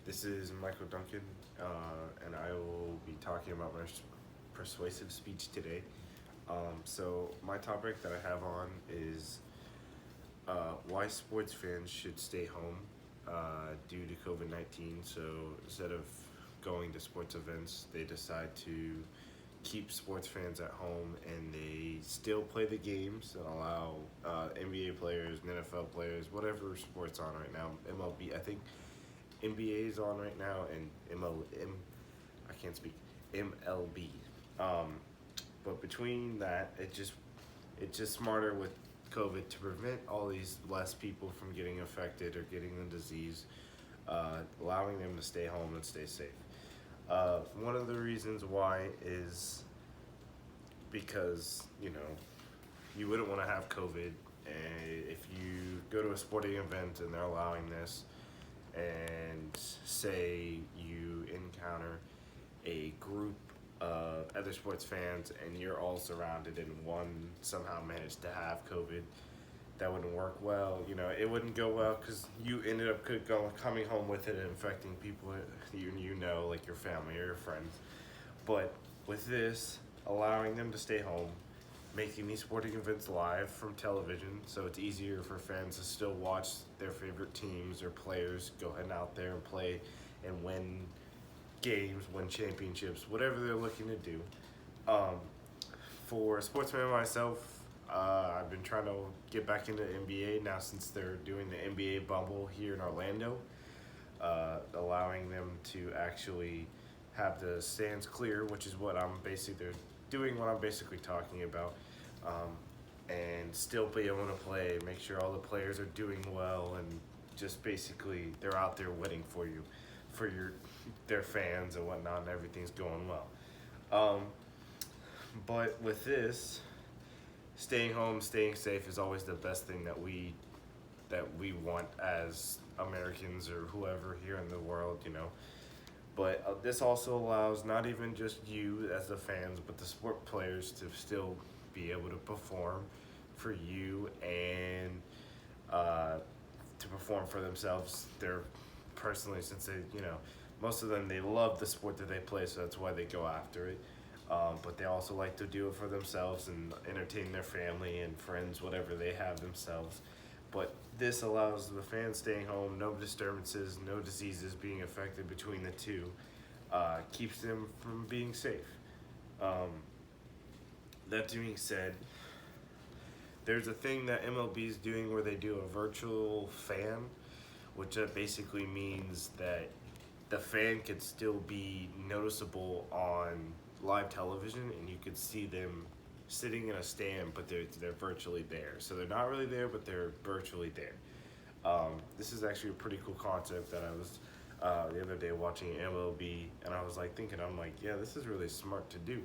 This is Michael Duncan, and I will be talking about my persuasive speech today. So, my topic that I have on is why sports fans should stay home due to COVID 19. So, instead of going to sports events, they decide to keep sports fans at home and they still play the games and allow NBA players and NFL players, whatever sports on right now, MLB, I think NBA is on right now, and I can't speak, MLB. Um, but between that, it's just smarter with COVID to prevent all these less people from getting affected or getting the disease, allowing them to stay home and stay safe. One of the reasons why is because you wouldn't want to have COVID, and if you go to a sporting event and they're allowing this, and say you encounter a group of other sports fans and you're all surrounded and one somehow managed to have COVID, that wouldn't work well. It wouldn't go well because you ended up coming home with it and infecting people like your family or your friends. But with this, allowing them to stay home, making these sporting events live from television, so it's easier for fans to still watch their favorite teams or players going out there and play and win games, win championships, whatever they're looking to do. Um, for a sportsman myself, I've been trying to get back into NBA now since they're doing the NBA bubble here in Orlando, allowing them to actually have the stands clear, which is what they're doing what I'm basically talking about, and still be able to play, make sure all the players are doing well, and just basically they're out there winning for you, for their fans and whatnot, and everything's going well. But with this, staying home, staying safe is always the best thing that we want as Americans or whoever here in the world. But this also allows not even just you as the fans, but the sport players to still be able to perform for you and to perform for themselves. They're personally, since most of them, they love the sport that they play, so that's why they go after it. But they also like to do it for themselves and entertain their family and friends, whatever they have themselves. But this allows the fans staying home, no disturbances, no diseases being affected between the two, keeps them from being safe. Um, that being said, there's a thing that MLB is doing where they do a virtual fan, which basically means that the fan could still be noticeable on live television and you could see them sitting in a stand, but they're virtually there. So they're not really there, but they're virtually there. This is actually a pretty cool concept that I was the other day watching MLB, and I was I'm like, yeah, this is really smart to do.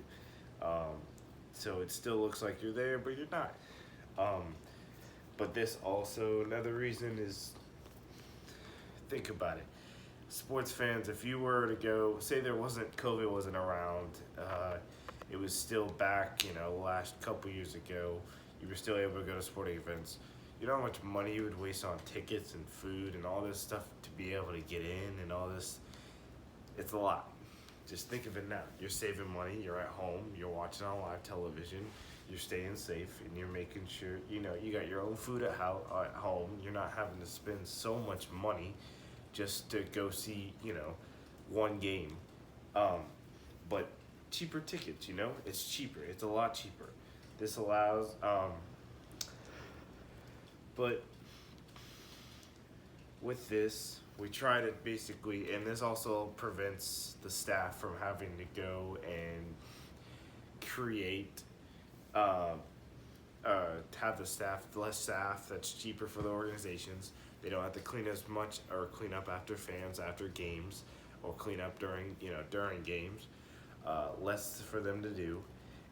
So it still looks like you're there, but you're not. But this also, another reason is, think about it. Sports fans, if you were to go, say COVID wasn't around, it was still back, last couple years ago, you were still able to go to sporting events. You know how much money you would waste on tickets and food and all this stuff to be able to get in and all this? It's a lot. Just think of it now. You're saving money, you're at home, you're watching on live television, you're staying safe, and you're making sure, you got your own food at home. You're not having to spend so much money just to go see, one game. But cheaper tickets, it's cheaper. It's a lot cheaper. This allows, but with this, we try to basically, and this also prevents the staff from having to go and create, have the staff, less staff, that's cheaper for the organizations. They don't have to clean as much or clean up after fans, after games, or clean up during games. Less for them to do,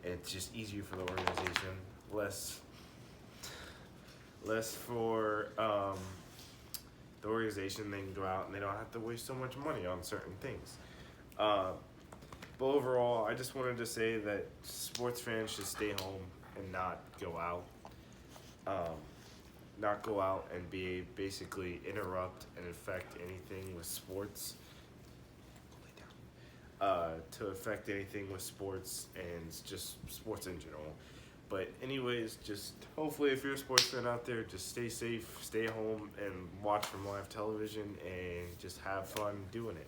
and it's just easier for the organization. Less for the organization. They can go out and they don't have to waste so much money on certain things. But overall, I just wanted to say that sports fans should stay home and not go out. Not go out and basically interrupt and affect anything with sports. to affect anything with sports and just sports in general. But anyways, just hopefully if you're a sports fan out there, just stay safe, stay home, and watch from live television, and just have fun doing it.